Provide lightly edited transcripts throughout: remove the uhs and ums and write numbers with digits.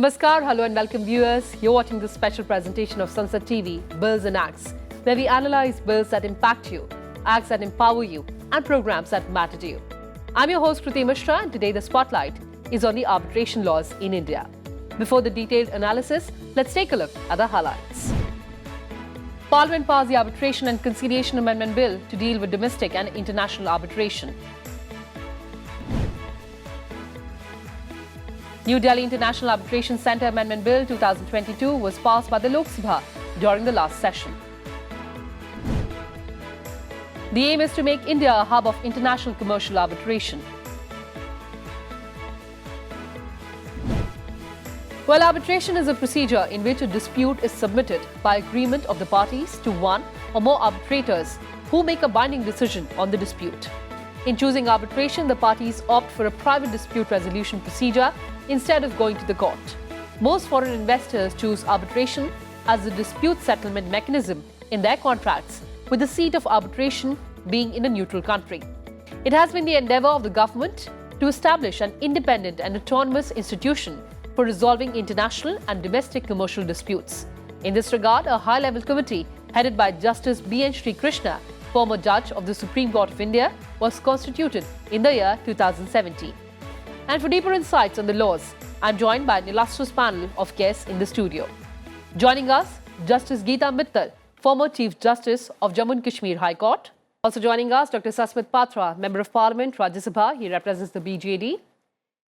Namaskar, hello and welcome viewers. You're watching this special presentation of Sansad TV, Bills and Acts, where we analyze bills that impact you, acts that empower you, and programs that matter to you. I'm your host Kriti Mishra, and today the spotlight is on the arbitration laws in India. Before the detailed analysis, let's take a look at the highlights. Parliament passed the Arbitration and Conciliation Amendment Bill to deal with domestic and international arbitration. New Delhi International Arbitration Centre Amendment Bill 2022 was passed by the Lok Sabha during the last session. The aim is to make India a hub of international commercial arbitration. Well, arbitration is a procedure in which a dispute is submitted by agreement of the parties to one or more arbitrators who make a binding decision on the dispute. In choosing arbitration, the parties opt for a private dispute resolution procedure instead of going to the court. Most foreign investors choose arbitration as the dispute settlement mechanism in their contracts, with the seat of arbitration being in a neutral country. It has been the endeavour of the government to establish an independent and autonomous institution for resolving international and domestic commercial disputes. In this regard, a high-level committee headed by Justice B.N. Sri Krishna, former judge of the Supreme Court of India, was constituted in the year 2017. And for deeper insights on the laws, I'm joined by an illustrious panel of guests in the studio. Joining us, Justice Geeta Mittal, former Chief Justice of Jammu and Kashmir High Court. Also joining us, Dr. Sasmit Patra, Member of Parliament, Rajya Sabha. He represents the BJD.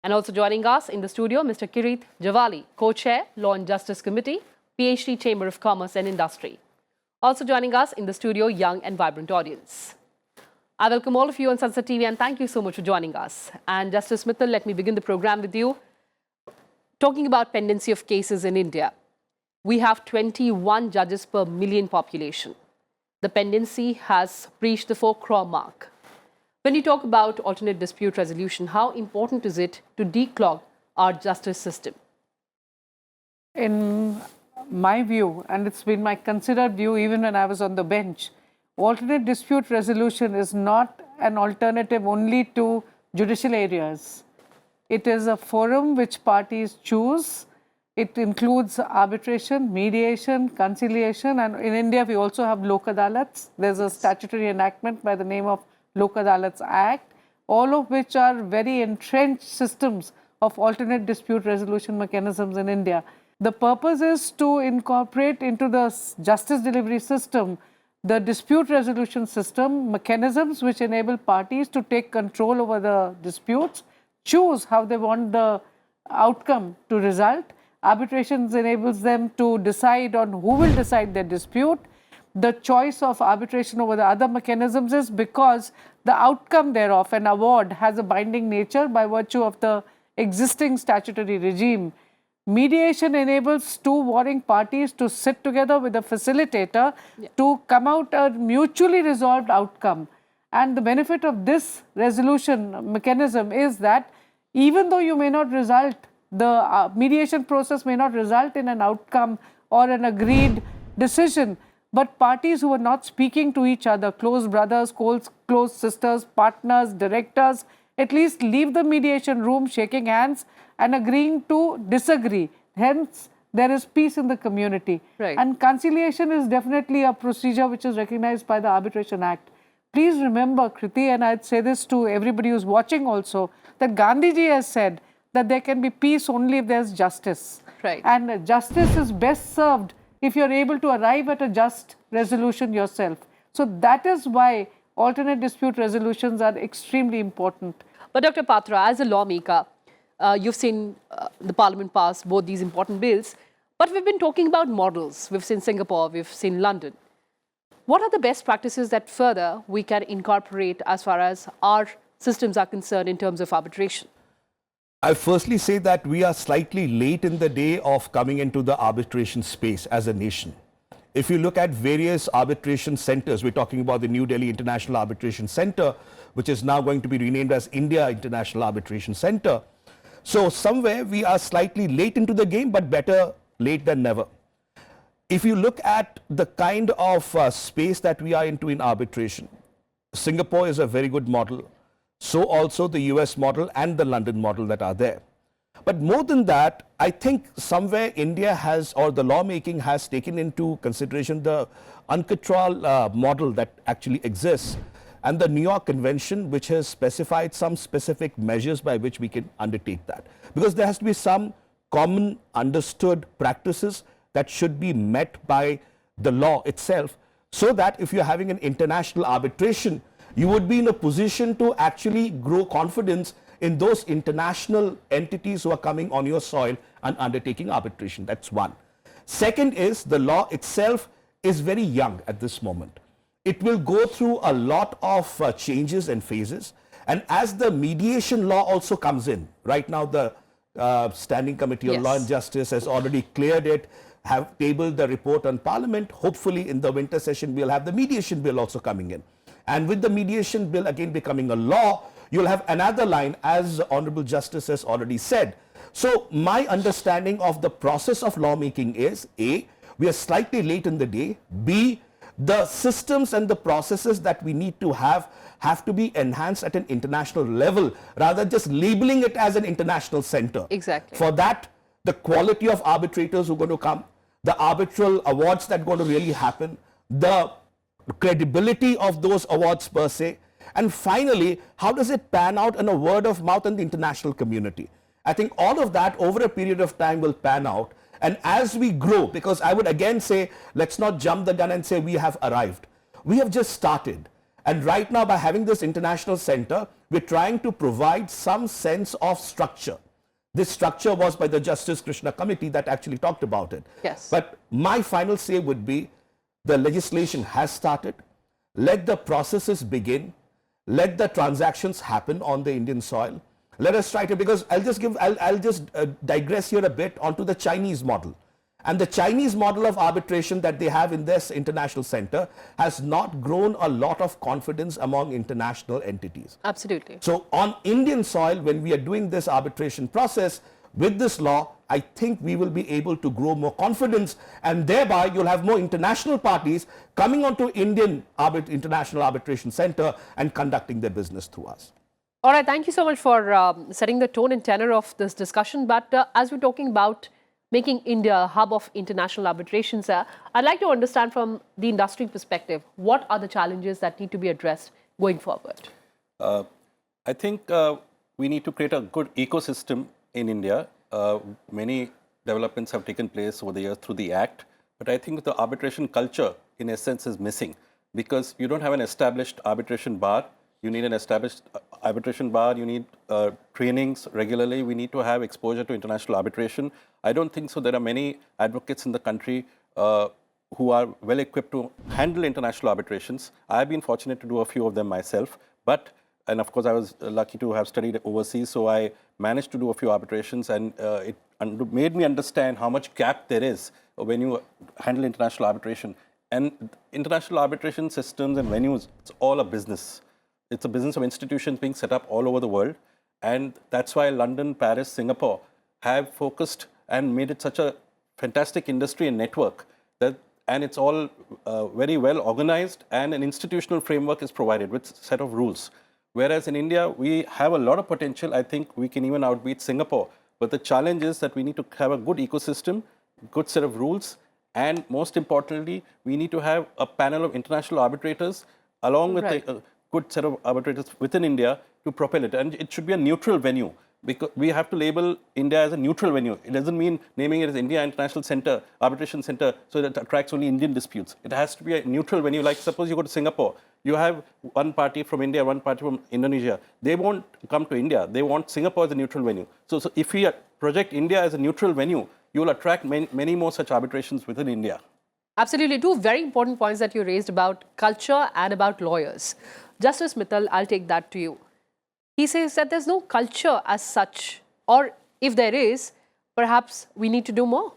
And also joining us in the studio, Mr. Kirit Javali, Co-Chair, Law and Justice Committee, PhD Chamber of Commerce and Industry. Also joining us in the studio, young and vibrant audience. I welcome all of you on Sansad TV and thank you so much for joining us. And Justice Mittal, let me begin the program with you. Talking about pendency of cases in India, we have 21 judges per million population. The pendency has breached the 4 crore mark. When you talk about alternate dispute resolution, how important is it to declog our justice system? In my view, and it's been my considered view even when I was on the bench, alternate dispute resolution is not an alternative only to judicial areas. It is a forum which parties choose. It includes arbitration, mediation, conciliation, and in India we also have Lok Adalats. There's a statutory enactment by the name of Lok Adalats Act, all of which are very entrenched systems of alternate dispute resolution mechanisms in India. The purpose is to incorporate into the justice delivery system the dispute resolution system mechanisms which enable parties to take control over the disputes, choose how they want the outcome to result. Arbitrations enables them to decide on who will decide their dispute. The choice of arbitration over the other mechanisms is because the outcome thereof, an award, has a binding nature by virtue of the existing statutory regime. Mediation enables 2 warring parties to sit together with a facilitator to come out a mutually resolved outcome. And the benefit of this resolution mechanism is that even though you may not result, the mediation process may not result in an outcome or an agreed decision, but parties who are not speaking to each other, close brothers, close sisters, partners, directors, at least leave the mediation room shaking hands and agreeing to disagree. Hence, there is peace in the community. Right. And conciliation is definitely a procedure which is recognized by the Arbitration Act. Please remember, Kriti, and I'd say this to everybody who's watching also, that Gandhiji has said that there can be peace only if there's justice. Right. And justice is best served if you're able to arrive at a just resolution yourself. So that is why alternate dispute resolutions are extremely important. But Dr. Patra, as a lawmaker, you've seen the Parliament pass both these important bills, but we've been talking about models. We've seen Singapore, we've seen London. What are the best practices that further we can incorporate as far as our systems are concerned in terms of arbitration? I firstly say that we are slightly late in the day of coming into the arbitration space as a nation. If you look at various arbitration centers, we're talking about the New Delhi International Arbitration Center, which is now going to be renamed as India International Arbitration Center. So somewhere we are slightly late into the game, but better late than never. If you look at the kind of space that we are into in arbitration, Singapore is a very good model. So also the US model and the London model that are there. But more than that, I think somewhere India has, or the lawmaking has taken into consideration the UNCTRAL model that actually exists, and the New York Convention, which has specified some specific measures by which we can undertake that. Because there has to be some common understood practices that should be met by the law itself, so that if you're having an international arbitration, you would be in a position to actually grow confidence in those international entities who are coming on your soil and undertaking arbitration. That's one. Second is, the law itself is very young at this moment. It will go through a lot of changes and phases. And as the mediation law also comes in, right now the Standing Committee on Law and Justice has already cleared it, have tabled the report on Parliament. Hopefully in the winter session we'll have the mediation bill also coming in. And with the mediation bill again becoming a law, you'll have another line, as the Honorable Justice has already said. So my understanding of the process of lawmaking is, A, we are slightly late in the day. B, the systems and the processes that we need to have to be enhanced at an international level, rather just labeling it as an international center. Exactly. For that, the quality of arbitrators who are going to come, the arbitral awards that are going to really happen, the credibility of those awards per se, and finally, how does it pan out in a word of mouth in the international community? I think all of that over a period of time will pan out. And as we grow, because I would again say, let's not jump the gun and say we have arrived. We have just started. And right now, by having this international center, we're trying to provide some sense of structure. This structure was by the Justice Krishna Committee that actually talked about it. Yes. But my final say would be, the legislation has started. Let the processes begin. Let the transactions happen on the Indian soil. Let us try to, because I'll just digress here a bit onto the Chinese model. And the Chinese model of arbitration that they have in this international center has not grown a lot of confidence among international entities. Absolutely. So on Indian soil, when we are doing this arbitration process with this law, I think we will be able to grow more confidence, and thereby you'll have more international parties coming onto Indian International Arbitration Center and conducting their business through us. All right, thank you so much for setting the tone and tenor of this discussion. But as we're talking about making India a hub of international arbitration, sir, I'd like to understand from the industry perspective, what are the challenges that need to be addressed going forward? I think we need to create a good ecosystem in India. Many developments have taken place over the years through the Act, but I think the arbitration culture, in essence, is missing, because you don't have an established arbitration bar. You need an established arbitration bar. You need trainings regularly. We need to have exposure to international arbitration. I don't think so. There are many advocates in the country who are well equipped to handle international arbitrations. I've been fortunate to do a few of them myself, and of course, I was lucky to have studied overseas, so I managed to do a few arbitrations, and it made me understand how much gap there is when you handle international arbitration. And international arbitration systems and venues, it's all a business. It's a business of institutions being set up all over the world. And that's why London, Paris, Singapore have focused and made it such a fantastic industry and network. And it's all very well organized, and an institutional framework is provided with a set of rules. Whereas in India, we have a lot of potential. I think we can even outbeat Singapore. But the challenge is that we need to have a good ecosystem, good set of rules, and most importantly, we need to have a panel of international arbitrators along with a good set of arbitrators within India to propel it. And it should be a neutral venue, because we have to label India as a neutral venue. It doesn't mean naming it as India International Center, Arbitration Center, so that it attracts only Indian disputes. It has to be a neutral venue. Like suppose you go to Singapore, you have one party from India, one party from Indonesia. They won't come to India. They want Singapore as a neutral venue. So if we project India as a neutral venue, you will attract many more such arbitrations within India. Absolutely. Two very important points that you raised about culture and about lawyers. Justice Mittal, I'll take that to you. He says that there's no culture as such, or if there is, perhaps we need to do more.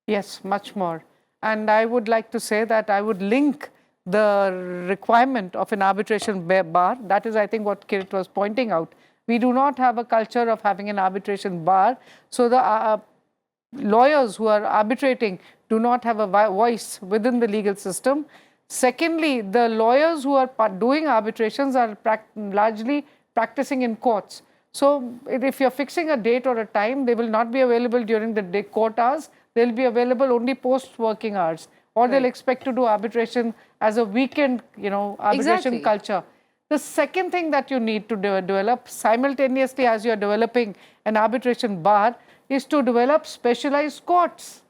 Yes, much more. And I would like to say that I would link the requirement of an arbitration bar. That is, I think, what Kirit was pointing out. We do not have a culture of having an arbitration bar. So the lawyers who are arbitrating do not have a voice within the legal system. Secondly, the lawyers who are doing arbitrations are largely practicing in courts. So if you're fixing a date or a time, they will not be available during the day court hours. They'll be available only post working hours, or they'll expect to do arbitration as a weekend, arbitration Exactly. culture. The second thing that you need to develop simultaneously as you're developing an arbitration bar is to develop specialized courts.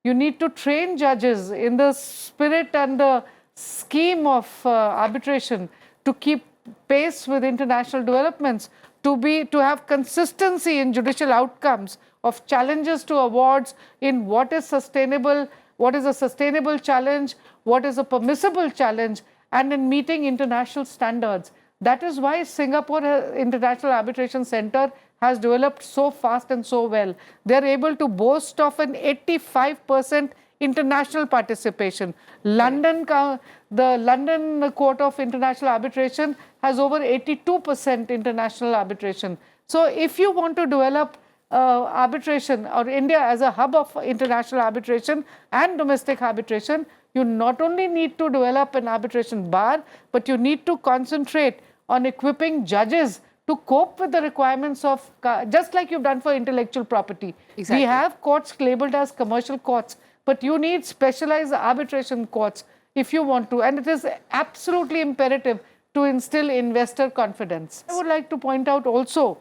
You need to train judges in the spirit and the scheme of arbitration to keep pace with international developments, to have consistency in judicial outcomes of challenges to awards in what is sustainable, what is a sustainable challenge, what is a permissible challenge, and in meeting international standards. That is why Singapore International Arbitration Center has developed so fast and so well. They're able to boast of an 85% international participation. The London Court of International Arbitration has over 82% international arbitration. So if you want to develop arbitration, or India as a hub of international arbitration and domestic arbitration, you not only need to develop an arbitration bar, but you need to concentrate on equipping judges to cope with the requirements of, just like you've done for intellectual property. Exactly. We have courts labeled as commercial courts, but you need specialized arbitration courts if you want to, and it is absolutely imperative to instill investor confidence. I would like to point out also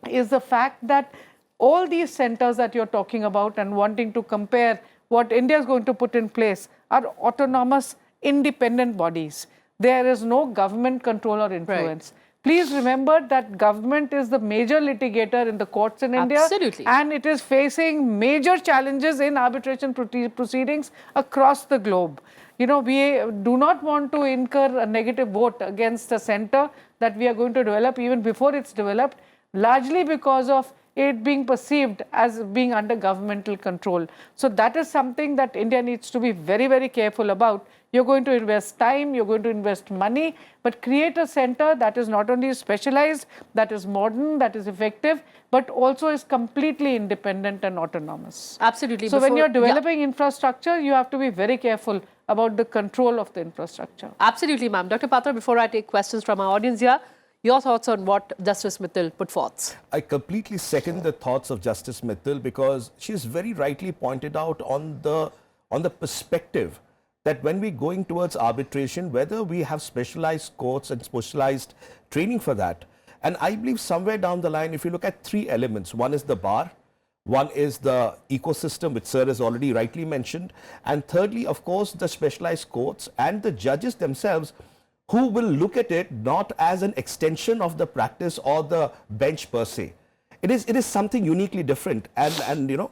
is the fact that all these centers that you're talking about and wanting to compare what India is going to put in place are autonomous, independent bodies. There is no government control or influence. Right. Please remember that government is the major litigator in the courts in India. Absolutely. And it is facing major challenges in arbitration proceedings across the globe. We do not want to incur a negative vote against a center that we are going to develop even before it's developed, largely because of it being perceived as being under governmental control. So that is something that India needs to be very, very careful about. You're going to invest time, you're going to invest money, but create a center that is not only specialized, that is modern, that is effective, but also is completely independent and autonomous. Absolutely. So when you're developing infrastructure, you have to be very careful about the control of the infrastructure. Absolutely, ma'am. Dr. Patra, before I take questions from our audience here, your thoughts on what Justice Mittal put forth? I completely second the thoughts of Justice Mittal, because she has very rightly pointed out on the perspective that when we're going towards arbitration, whether we have specialized courts and specialized training for that. And I believe somewhere down the line, if you look at three elements, one is the bar, one is the ecosystem, which Sir has already rightly mentioned, and thirdly, of course, the specialized courts and the judges themselves, who will look at it not as an extension of the practice or the bench per se. It is something uniquely different. And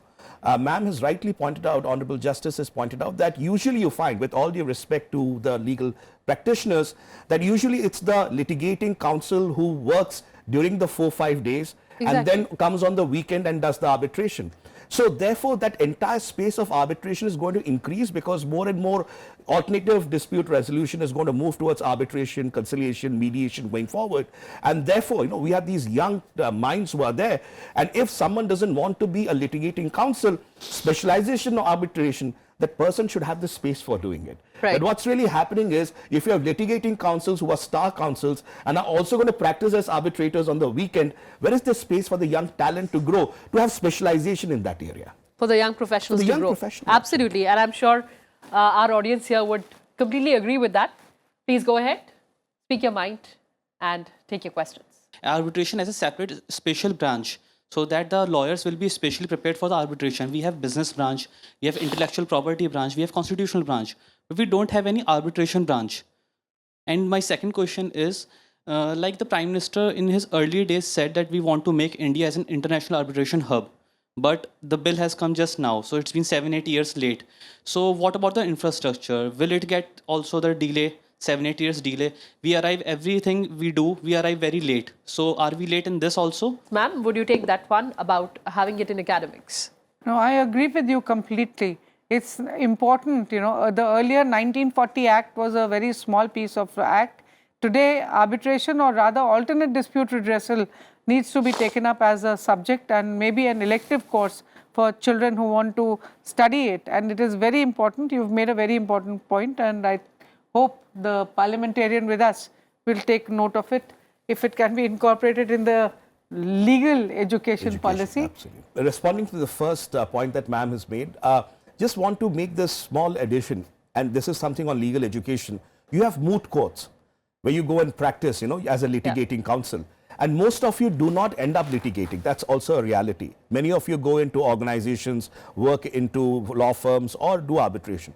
ma'am has rightly pointed out, Honorable Justice has pointed out, that usually you find, with all due respect to the legal practitioners, that usually it's the litigating counsel who works during the 4-5 days and then comes on the weekend and does the arbitration. So therefore, that entire space of arbitration is going to increase, because more and more alternative dispute resolution is going to move towards arbitration, conciliation, mediation going forward. And therefore, we have these young minds who are there. And if someone doesn't want to be a litigating counsel, specialization or arbitration, that person should have the space for doing it. Right. But what's really happening is, if you have litigating counsels who are star counsels and are also going to practice as arbitrators on the weekend, where is the space for the young talent to grow, to have specialization in that area? For the young professionals For the to young grow. professionals. Absolutely. And I'm sure our audience here would completely agree with that. Please go ahead, speak your mind, and take your questions. Arbitration as a separate special branch, so that the lawyers will be specially prepared for the arbitration. We have business branch, we have intellectual property branch, we have constitutional branch, but we don't have any arbitration branch. And my second question is, like the Prime Minister in his early days said that we want to make India as an international arbitration hub. But the bill has come just now, so it's been 7-8 years late. So what about the infrastructure? Will it get also the delay, 7-8 years delay? We arrive, everything we do, we arrive very late. So are we late in this also? Ma'am, would you take that one about having it in academics? No, I agree with you completely. It's important, the earlier 1940 Act was a very small piece of act. Today, arbitration, or rather alternate dispute redressal, needs to be taken up as a subject and maybe an elective course for children who want to study it. And it is very important. You've made a very important point, and I hope the parliamentarian with us will take note of it. If it can be incorporated in the legal education policy. Absolutely. Responding to the first point that ma'am has made, just want to make this small addition, and this is something on legal education. You have moot courts where you go and practice, as a litigating counsel. And most of you do not end up litigating. That's also a reality. Many of you go into organizations, work into law firms, or do arbitration.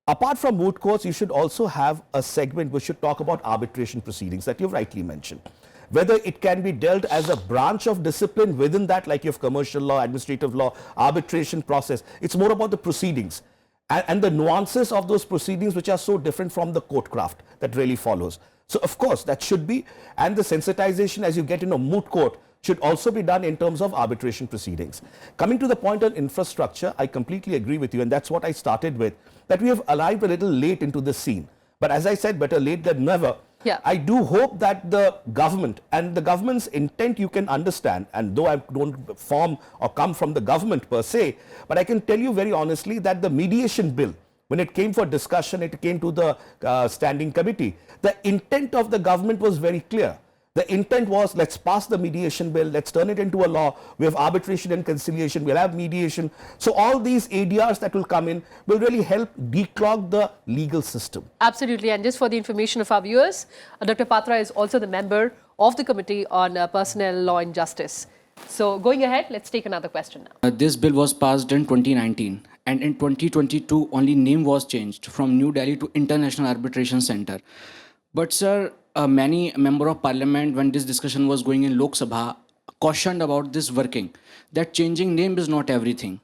Apart from moot courts, you should also have a segment which should talk about arbitration proceedings that you've rightly mentioned. Whether it can be dealt as a branch of discipline within that, like you have commercial law, administrative law, arbitration process. It's more about the proceedings and the nuances of those proceedings which are so different from the court craft that really follows. So, of course, that should be, and the sensitization as you get in a moot court should also be done in terms of arbitration proceedings. Coming to the point on infrastructure, I completely agree with you, and that's what I started with, that we have arrived a little late into the scene. But as I said, better late than never. Yeah. I do hope that the government and the government's intent you can understand, and though I don't form or come from the government per se, but I can tell you very honestly that the mediation bill, when it came for discussion, it came to the standing committee. The intent of the government was very clear. The intent was, let's pass the mediation bill, let's turn it into a law. We have arbitration and conciliation, we'll have mediation. So all these ADRs that will come in will really help declog the legal system. Absolutely. And just for the information of our viewers, Dr. Patra is also the member of the Committee on Personnel Law and Justice. So going ahead, let's take another question now. This bill was passed in 2019, and in 2022 only name was changed from New Delhi to International Arbitration Center. But sir, many member of parliament, when this discussion was going in Lok Sabha, cautioned about this working, that changing name is not everything.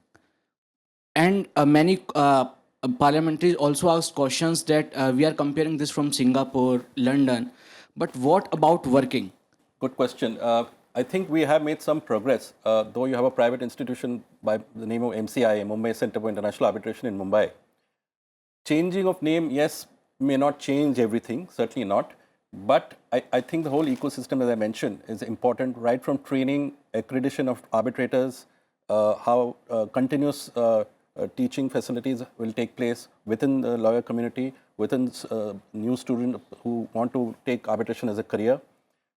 And many parliamentaries also asked questions that we are comparing this from Singapore, London, but what about working? Good question. I think we have made some progress, though you have a private institution by the name of MCI, Mumbai Center for International Arbitration in Mumbai. Changing of name, yes, may not change everything, certainly not. But I think the whole ecosystem, as I mentioned, is important, right from training, accreditation of arbitrators, how continuous teaching facilities will take place within the lawyer community, within new students who want to take arbitration as a career.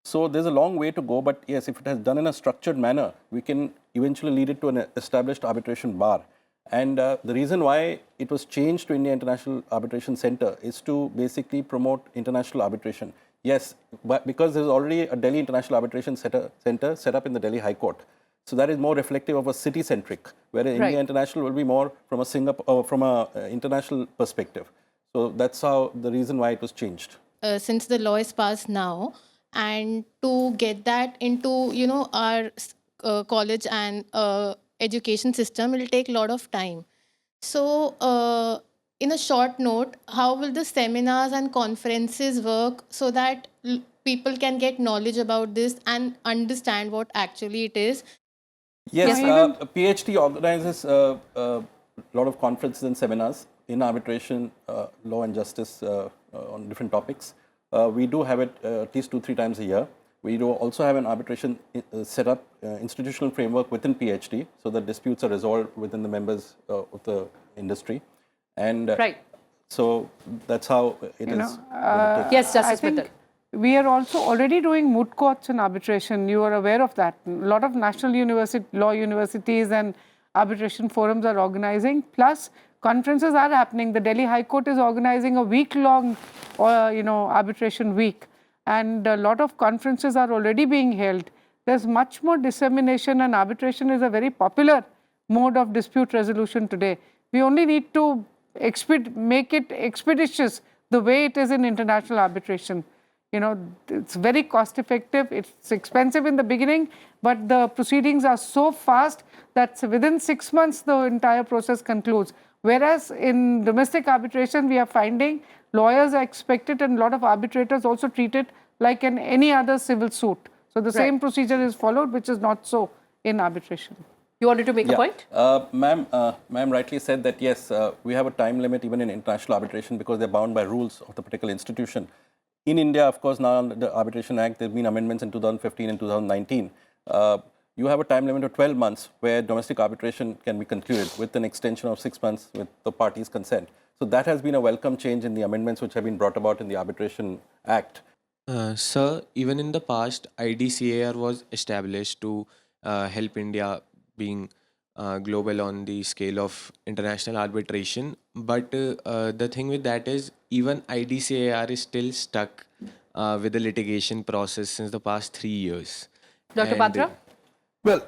So there's a long way to go, but yes, if it has done in a structured manner, we can eventually lead it to an established arbitration bar. And the reason why it was changed to India International Arbitration Center is to basically promote international arbitration. Yes, but because there's already a Delhi International Arbitration Center set up in the Delhi High Court. So that is more reflective of a city-centric, whereas India International will be more from a Singapore, from a international perspective. So that's how the reason why it was changed. Since the law is passed now, and to get that into our college and education system will take a lot of time. So in a short note, how will the seminars and conferences work so that people can get knowledge about this and understand what actually it is? Yes, PhD organizes a lot of conferences and seminars in arbitration, law and justice on different topics. We do have it at least 2-3 times a year. We do also have an arbitration set up, institutional framework within PhD, so that disputes are resolved within the members of the industry. And so that's how it is. Yes, Justice Mittal. We are also already doing moot courts in arbitration. You are aware of that. A lot of national law universities and arbitration forums are organizing. Plus, conferences are happening. The Delhi High Court is organizing a week-long, arbitration week. And a lot of conferences are already being held. There's much more dissemination, and arbitration is a very popular mode of dispute resolution today. We only need to make it expeditious the way it is in international arbitration. It's very cost effective, it's expensive in the beginning, but the proceedings are so fast that within 6 months the entire process concludes. Whereas in domestic arbitration, we are finding lawyers are expected, and a lot of arbitrators also treat it like any other civil suit. So the same procedure is followed, which is not so in arbitration. You wanted to make a point? Ma'am rightly said that yes, we have a time limit even in international arbitration because they're bound by rules of the particular institution. In India, of course, now under the Arbitration Act, there have been amendments in 2015 and 2019. You have a time limit of 12 months where domestic arbitration can be concluded with an extension of 6 months with the parties' consent. So that has been a welcome change in the amendments which have been brought about in the Arbitration Act. Sir, even in the past, IDCAR was established to help India being global on the scale of international arbitration. But the thing with that is, even IDCAR is still stuck with the litigation process since the past 3 years. Dr. And, Patra? Well,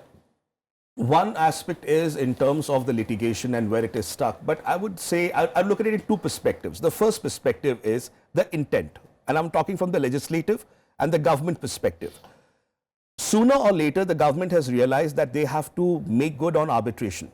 one aspect is in terms of the litigation and where it is stuck. But I would say, I look at it in two perspectives. The first perspective is the intent. And I'm talking from the legislative and the government perspective. Sooner or later, the government has realized that they have to make good on arbitration.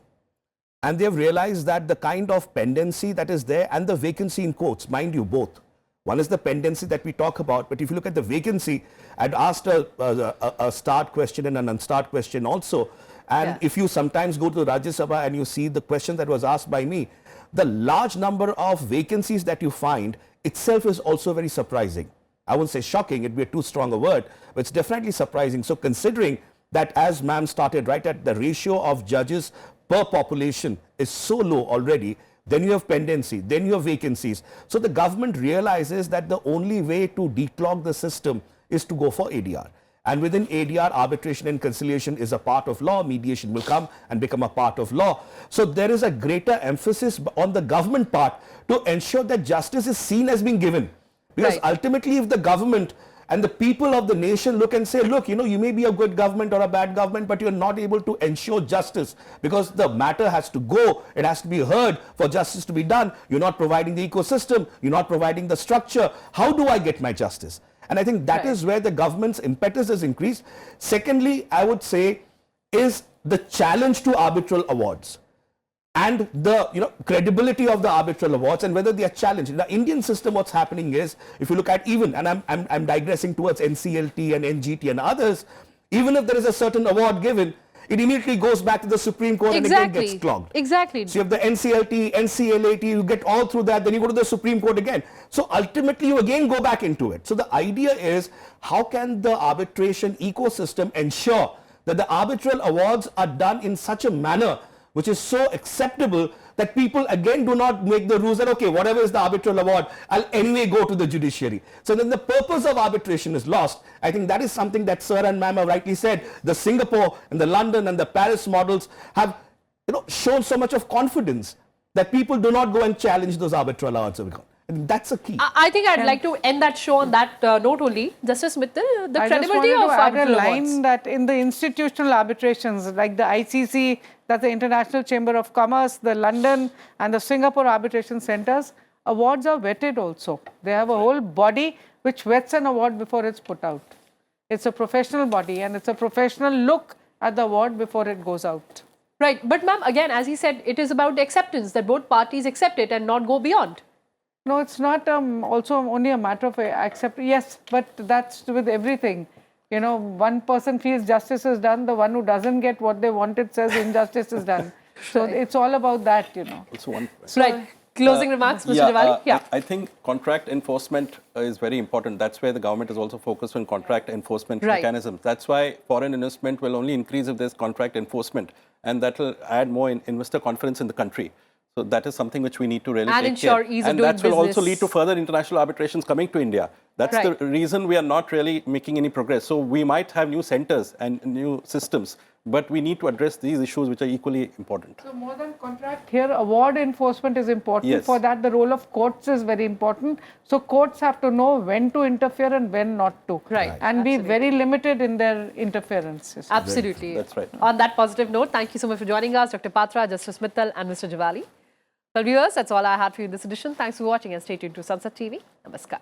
And they've realized that the kind of pendency that is there and the vacancy in courts, mind you, both. One is the pendency that we talk about, but if you look at the vacancy, I'd asked a start question and an unstart question also. And if you sometimes go to the Rajya Sabha and you see the question that was asked by me, the large number of vacancies that you find itself is also very surprising. I won't say shocking, it'd be a too strong a word, but it's definitely surprising. So considering that, as ma'am started right at, the ratio of judges per population is so low already, then you have pendency, then you have vacancies. So the government realizes that the only way to declog the system is to go for ADR. And within ADR, arbitration and conciliation is a part of law. Mediation will come and become a part of law. So there is a greater emphasis on the government part to ensure that justice is seen as being given. Because ultimately, if the government and the people of the nation look and say, look, you may be a good government or a bad government, but you're not able to ensure justice because the matter has to go, it has to be heard for justice to be done. You're not providing the ecosystem, you're not providing the structure. How do I get my justice? And I think that is where the government's impetus has increased. Secondly, I would say, is the challenge to arbitral awards and the credibility of the arbitral awards and whether they are challenged. In the Indian system, what's happening is, if you look at even, and I'm digressing towards NCLT and NGT and others, even if there is a certain award given, it immediately goes back to the Supreme Court and again gets clogged. Exactly. So you have the NCLT, NCLAT, you get all through that, then you go to the Supreme Court again. So ultimately you again go back into it. So the idea is, how can the arbitration ecosystem ensure that the arbitral awards are done in such a manner which is so acceptable that people again do not make the rules that, okay, whatever is the arbitral award, I'll anyway go to the judiciary. So then the purpose of arbitration is lost. I think that is something that Sir and Ma'am have rightly said. The Singapore and the London and the Paris models have shown so much of confidence that people do not go and challenge those arbitral awards. And that's a key. I think I'd like to end that show on that note only. Justice Mittal, the credibility of arbitral awards. I just wanted to add a line that in the institutional arbitrations, like the ICC, that's the International Chamber of Commerce, the London and the Singapore arbitration centers, awards are vetted also. They have a whole body which vets an award before it's put out. It's a professional body and it's a professional look at the award before it goes out. Right. But ma'am, again, as he said, it is about the acceptance, that both parties accept it and not go beyond. No, it's not also only a matter of yes, but that's with everything. One person feels justice is done, the one who doesn't get what they wanted says injustice is done. So it's all about that, Also one. Right. Closing remarks, Mr. Diwali? I think contract enforcement is very important. That's where the government is also focused on contract enforcement mechanisms. That's why foreign investment will only increase if there's contract enforcement, and that will add more investor confidence in the country. So that is something which we need to really take care. And that will also lead to further international arbitrations coming to India. That's the reason we are not really making any progress. So we might have new centers and new systems, but we need to address these issues which are equally important. So more than contract, here award enforcement is important. Yes. For that, the role of courts is very important. So courts have to know when to interfere and when not to. Right. And be very limited in their interferences. Absolutely. That's right. On that positive note, thank you so much for joining us, Dr. Patra, Justice Mittal and Mr. Diwali. Well, viewers, that's all I had for you in this edition. Thanks for watching and stay tuned to Sunset TV. Namaskar.